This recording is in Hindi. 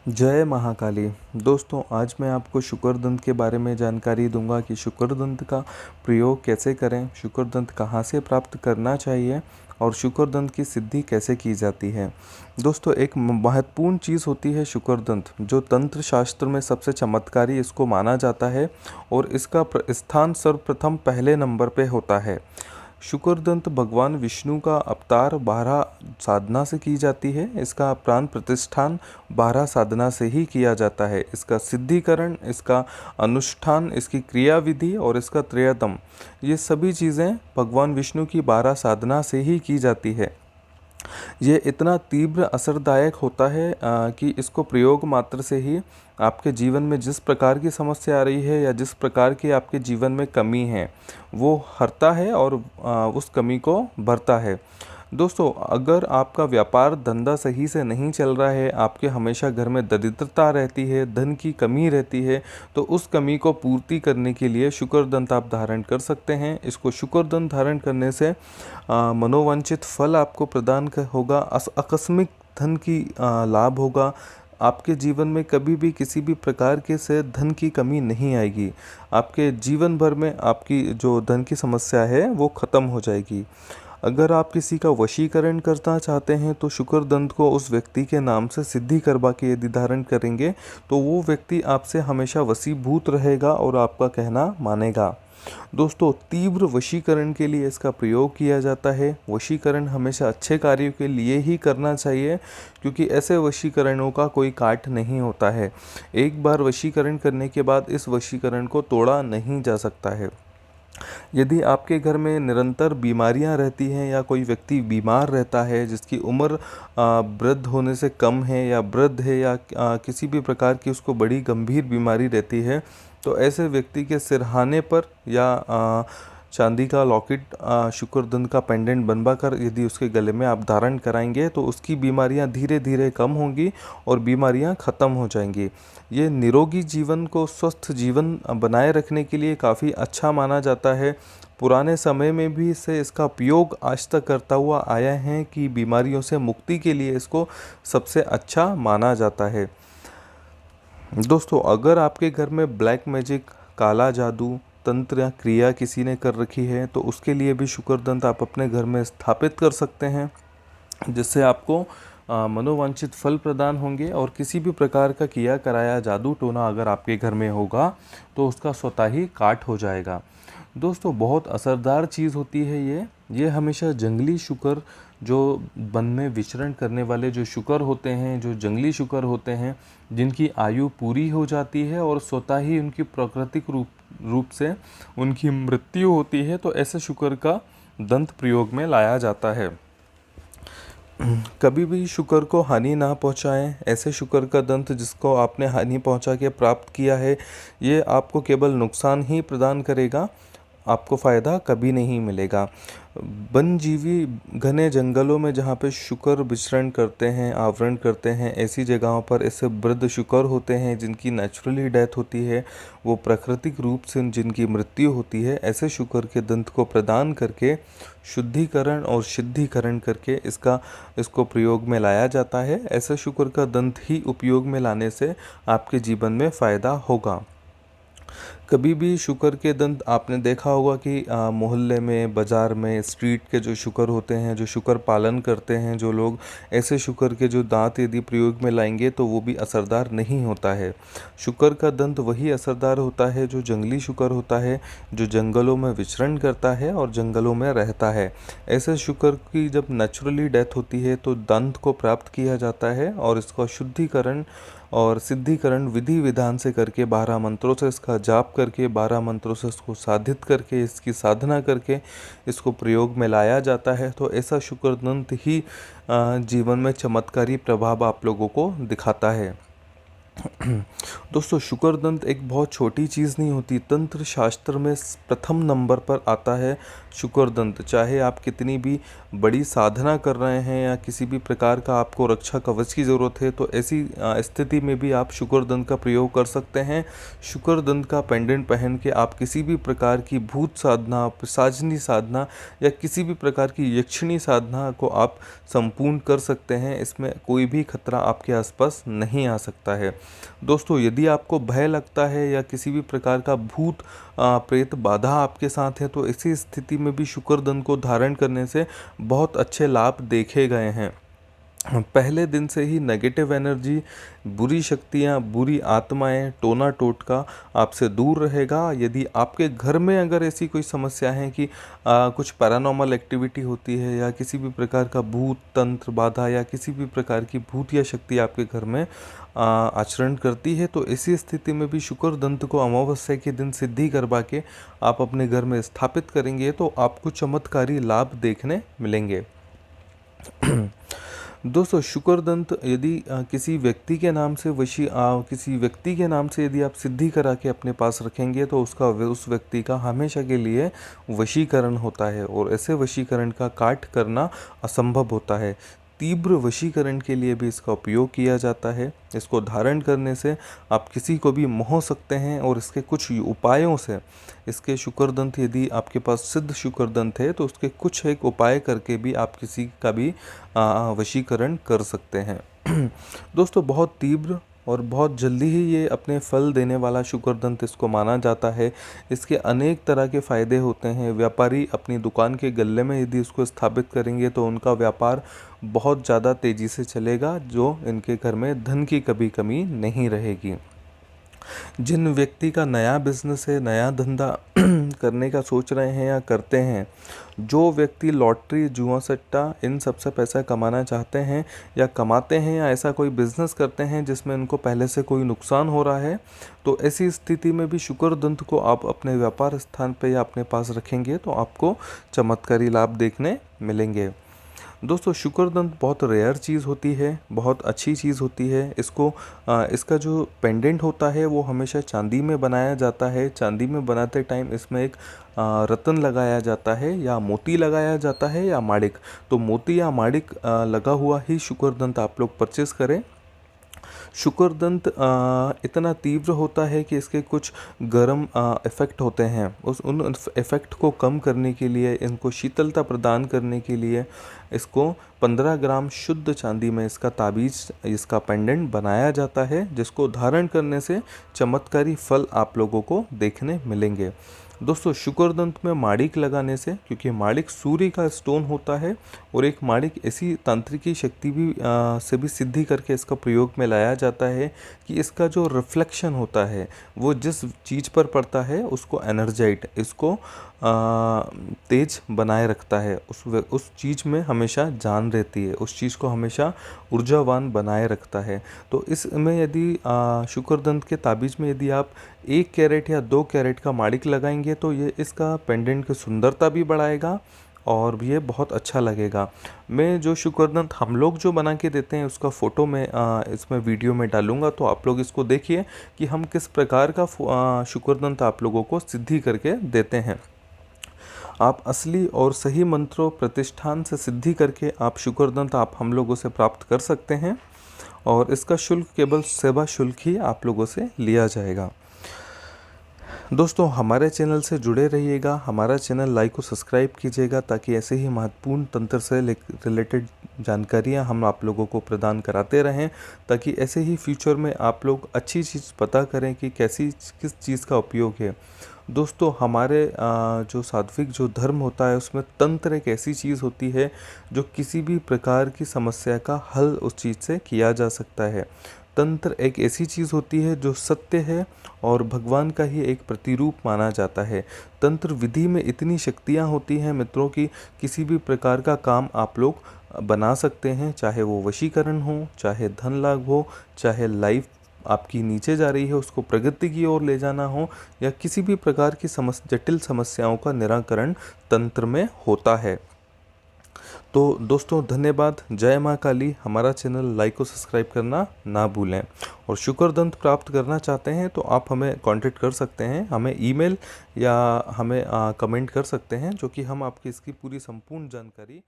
जय महाकाली। दोस्तों, आज मैं आपको शुक्रदंत के बारे में जानकारी दूंगा कि शुक्रदंत का प्रयोग कैसे करें, शुक्रदंत कहाँ से प्राप्त करना चाहिए और शुक्रदंत की सिद्धि कैसे की जाती है। दोस्तों, एक महत्वपूर्ण चीज़ होती है शुक्रदंत, जो तंत्र शास्त्र में सबसे चमत्कारी इसको माना जाता है और इसका स्थान सर्वप्रथम पहले नंबर पे होता है। शुक्रदंत भगवान विष्णु का अवतार 12 साधना से की जाती है। इसका प्राण प्रतिष्ठान 12 साधना से ही किया जाता है। इसका सिद्धिकरण, इसका अनुष्ठान, इसकी क्रिया विधि और इसका त्रयतम, ये सभी चीज़ें भगवान विष्णु की 12 साधना से ही की जाती है। ये इतना तीव्र असरदायक होता है कि इसको प्रयोग मात्र से ही आपके जीवन में जिस प्रकार की समस्या आ रही है या जिस प्रकार की आपके जीवन में कमी है वो हरता है और उस कमी को भरता है। दोस्तों, अगर आपका व्यापार धंधा सही से नहीं चल रहा है, आपके हमेशा घर में दरिद्रता रहती है, धन की कमी रहती है, तो उस कमी को पूर्ति करने के लिए शुक्रदंत आप धारण कर सकते हैं। इसको शुक्रदंत धारण करने से मनोवांछित फल आपको प्रदान होगा, आकस्मिक धन की लाभ होगा। आपके जीवन में कभी भी किसी भी प्रकार के से धन की कमी नहीं आएगी। आपके जीवन भर में आपकी जो धन की समस्या है वो ख़त्म हो जाएगी। अगर आप किसी का वशीकरण करना चाहते हैं तो शुक्रदंत को उस व्यक्ति के नाम से सिद्धि करवा के यदि धारण करेंगे तो वो व्यक्ति आपसे हमेशा वशीभूत रहेगा और आपका कहना मानेगा। दोस्तों, तीव्र वशीकरण के लिए इसका प्रयोग किया जाता है। वशीकरण हमेशा अच्छे कार्यों के लिए ही करना चाहिए, क्योंकि ऐसे वशीकरणों का कोई काट नहीं होता है। एक बार वशीकरण करने के बाद इस वशीकरण को तोड़ा नहीं जा सकता है। यदि आपके घर में निरंतर बीमारियां रहती हैं या कोई व्यक्ति बीमार रहता है जिसकी उम्र वृद्ध होने से कम है या वृद्ध है या किसी भी प्रकार की उसको बड़ी गंभीर बीमारी रहती है, तो ऐसे व्यक्ति के सिरहाने पर या चांदी का लॉकेट, शुक्रदंत का पेंडेंट बनवा कर यदि उसके गले में आप धारण कराएंगे तो उसकी बीमारियां धीरे धीरे कम होंगी और बीमारियां ख़त्म हो जाएंगी। ये निरोगी जीवन को, स्वस्थ जीवन बनाए रखने के लिए काफ़ी अच्छा माना जाता है। पुराने समय में भी इसका उपयोग आज तक करता हुआ आया है कि बीमारियों से मुक्ति के लिए इसको सबसे अच्छा माना जाता है। दोस्तों, अगर आपके घर में ब्लैक मैजिक, काला जादू, तंत्र या क्रिया किसी ने कर रखी है तो उसके लिए भी शुक्रदंत आप अपने घर में स्थापित कर सकते हैं, जिससे आपको मनोवांछित फल प्रदान होंगे और किसी भी प्रकार का किया कराया जादू टोना अगर आपके घर में होगा तो उसका स्वतः ही काट हो जाएगा। दोस्तों, बहुत असरदार चीज़ होती है ये हमेशा जंगली शुकर, जो वन में विचरण करने वाले जो शुकर होते हैं, जो जंगली शुकर होते हैं, जिनकी आयु पूरी हो जाती है और स्वतः ही उनकी प्राकृतिक रूप से उनकी मृत्यु होती है, तो ऐसे शुकर का दंत प्रयोग में लाया जाता है। कभी भी शुकर को हानि ना पहुंचाएं। ऐसे शुकर का दंत जिसको आपने हानि पहुंचा के प्राप्त किया है, ये आपको केवल नुकसान ही प्रदान करेगा, आपको फ़ायदा कभी नहीं मिलेगा। वनजीवी घने जंगलों में जहाँ पे शुकर विचरण करते हैं, आवरण करते हैं, ऐसी जगहों पर ऐसे वृद्ध शुकर होते हैं जिनकी नेचुरली डेथ होती है, वो प्राकृतिक रूप से जिनकी मृत्यु होती है। ऐसे शुकर के दंत को प्रदान करके शुद्धिकरण और सिद्धिकरण करके इसको प्रयोग में लाया जाता है। ऐसे शुकर का दंत ही उपयोग में लाने से आपके जीवन में फ़ायदा होगा। कभी भी शुकर के दंत आपने देखा होगा कि मोहल्ले में, बाज़ार में, स्ट्रीट के जो शुकर होते हैं, जो शुकर पालन करते हैं जो लोग, ऐसे शुकर के जो दांत यदि प्रयोग में लाएंगे तो वो भी असरदार नहीं होता है। शुकर का दंत वही असरदार होता है जो जंगली शुकर होता है, जो जंगलों में विचरण करता है और जंगलों में रहता है। ऐसे शुकर की जब नेचुरली डेथ होती है तो दंत को प्राप्त किया जाता है और इसका शुद्धिकरण और सिद्धिकरण विधि विधान से करके 12 मंत्रों से इसका जाप करके, 12 मंत्रों से इसको साधित करके, इसकी साधना करके इसको प्रयोग में लाया जाता है। तो ऐसा शुक्रदंत ही जीवन में चमत्कारी प्रभाव आप लोगों को दिखाता है। दोस्तों शुक्रदंत एक बहुत छोटी चीज़ नहीं होती। तंत्र शास्त्र में प्रथम नंबर पर आता है शुक्रदंत। चाहे आप कितनी भी बड़ी साधना कर रहे हैं या किसी भी प्रकार का आपको रक्षा कवच की ज़रूरत है, तो ऐसी स्थिति में भी आप शुक्रदंत का प्रयोग कर सकते हैं। शुक्रदंत का पेंडेंट पहन के आप किसी भी प्रकार की भूत साधना, पिशाचनी साधना या किसी भी प्रकार की यक्षिणी साधना को आप संपूर्ण कर सकते हैं। इसमें कोई भी खतरा आपके आसपास नहीं आ सकता है। दोस्तों यदि आपको भय लगता है या किसी भी प्रकार का भूत प्रेत बाधा आपके साथ है, तो ऐसी स्थिति में भी शुक्रदंत को धारण करने से बहुत अच्छे लाभ देखे गए हैं। पहले दिन से ही नेगेटिव एनर्जी, बुरी शक्तियाँ, बुरी आत्माएं, टोना टोटका आपसे दूर रहेगा। यदि आपके घर में अगर ऐसी कोई समस्या है कि कुछ पैरानॉर्मल एक्टिविटी होती है या किसी भी प्रकार का भूत तंत्र बाधा या किसी भी प्रकार की भूत या शक्ति आपके घर में आचरण करती है, तो ऐसी स्थिति में भी शुक्रदंत को अमावस्या के दिन सिद्धि करवा के आप अपने घर में स्थापित करेंगे तो आपको चमत्कारी लाभ देखने मिलेंगे। दोस्तों शुक्रदंत यदि किसी व्यक्ति के नाम से किसी व्यक्ति के नाम से यदि आप सिद्धि करा के अपने पास रखेंगे तो उस व्यक्ति का हमेशा के लिए वशीकरण होता है और ऐसे वशीकरण का काट करना असंभव होता है। तीव्र वशीकरण के लिए भी इसका उपयोग किया जाता है। इसको धारण करने से आप किसी को भी मोह सकते हैं और इसके कुछ उपायों से, इसके शुक्रदंत यदि आपके पास सिद्ध शुक्रदंत है तो उसके कुछ एक उपाय करके भी आप किसी का भी वशीकरण कर सकते हैं। दोस्तों बहुत तीव्र और बहुत जल्दी ही ये अपने फल देने वाला शुक्रदंत इसको माना जाता है। इसके अनेक तरह के फ़ायदे होते हैं। व्यापारी अपनी दुकान के गल्ले में यदि इसको स्थापित करेंगे तो उनका व्यापार बहुत ज़्यादा तेज़ी से चलेगा, जो इनके घर में धन की कभी कमी नहीं रहेगी। जिन व्यक्ति का नया बिजनेस है, नया धंधा करने का सोच रहे हैं या करते हैं, जो व्यक्ति लॉटरी, जुआ सट्टा इन सब से पैसा कमाना चाहते हैं या कमाते हैं या ऐसा कोई बिजनेस करते हैं जिसमें इनको पहले से कोई नुकसान हो रहा है, तो ऐसी स्थिति में भी शुक्रदंत को आप अपने व्यापार स्थान पे या अपने पास रखेंगे तो आपको चमत्कारी लाभ देखने मिलेंगे। दोस्तों शुक्रदंत बहुत रेयर चीज़ होती है, बहुत अच्छी चीज़ होती है। इसका जो पेंडेंट होता है वो हमेशा चांदी में बनाया जाता है। चांदी में बनाते टाइम इसमें एक रत्न लगाया जाता है या मोती लगाया जाता है या माणिक। तो मोती या माणिक लगा हुआ ही शुक्रदंत आप लोग परचेस करें। शुक्रदंत इतना तीव्र होता है कि इसके कुछ गर्म इफ़ेक्ट होते हैं। उन इफ़ेक्ट को कम करने के लिए, इनको शीतलता प्रदान करने के लिए इसको 15 ग्राम शुद्ध चांदी में इसका ताबीज़, इसका पेंडेंट बनाया जाता है, जिसको धारण करने से चमत्कारी फल आप लोगों को देखने मिलेंगे। दोस्तों शुक्रदंत में माणिक लगाने से, क्योंकि माणिक सूर्य का स्टोन होता है और एक माणिक ऐसी तांत्रिकी शक्ति से भी सिद्धि करके इसका प्रयोग में लाया जाता है कि इसका जो रिफ्लेक्शन होता है वो जिस चीज़ पर पड़ता है उसको एनर्जाइट, इसको तेज बनाए रखता है। उस चीज़ में हमेशा जान रहती है, उस चीज़ को हमेशा ऊर्जावान बनाए रखता है। तो इसमें यदि शुक्रदंत के ताबीज़ में यदि आप 1 कैरेट या 2 कैरेट का माणिक लगाएंगे तो ये इसका पेंडेंट की सुंदरता भी बढ़ाएगा और ये बहुत अच्छा लगेगा। मैं जो शुक्रदंत हम लोग जो बना के देते हैं उसका फ़ोटो मैं इसमें वीडियो में डालूंगा, तो आप लोग इसको देखिए कि हम किस प्रकार का शुक्रदंत आप लोगों को सिद्धि करके देते हैं। आप असली और सही मंत्रों प्रतिष्ठान से सिद्धि करके आप शुक्रदंत आप हम लोगों से प्राप्त कर सकते हैं और इसका शुल्क केवल सेवा शुल्क ही आप लोगों से लिया जाएगा। दोस्तों हमारे चैनल से जुड़े रहिएगा, हमारा चैनल लाइक और सब्सक्राइब कीजिएगा ताकि ऐसे ही महत्वपूर्ण तंत्र से रिलेटेड जानकारियां हम आप लोगों को प्रदान कराते रहें, ताकि ऐसे ही फ्यूचर में आप लोग अच्छी चीज़ पता करें कि किस चीज़ का उपयोग है। दोस्तों हमारे जो सात्विक जो धर्म होता है उसमें तंत्र एक ऐसी चीज़ होती है जो किसी भी प्रकार की समस्या का हल उस चीज़ से किया जा सकता है। तंत्र एक ऐसी चीज़ होती है जो सत्य है और भगवान का ही एक प्रतिरूप माना जाता है। तंत्र विधि में इतनी शक्तियाँ होती हैं मित्रों की किसी भी प्रकार का काम आप लोग बना सकते हैं, चाहे वो वशीकरण हो, चाहे धन लाभ हो, चाहे लाइफ आपकी नीचे जा रही है उसको प्रगति की ओर ले जाना हो, या किसी भी प्रकार की जटिल समस्याओं का निराकरण तंत्र में होता है। तो दोस्तों धन्यवाद। जय माँ काली। हमारा चैनल लाइक और सब्सक्राइब करना ना भूलें। और शुकर दंत प्राप्त करना चाहते हैं तो आप हमें कांटेक्ट कर सकते हैं, हमें ईमेल या हमें कमेंट कर सकते हैं, जो कि हम आपकी इसकी पूरी संपूर्ण जानकारी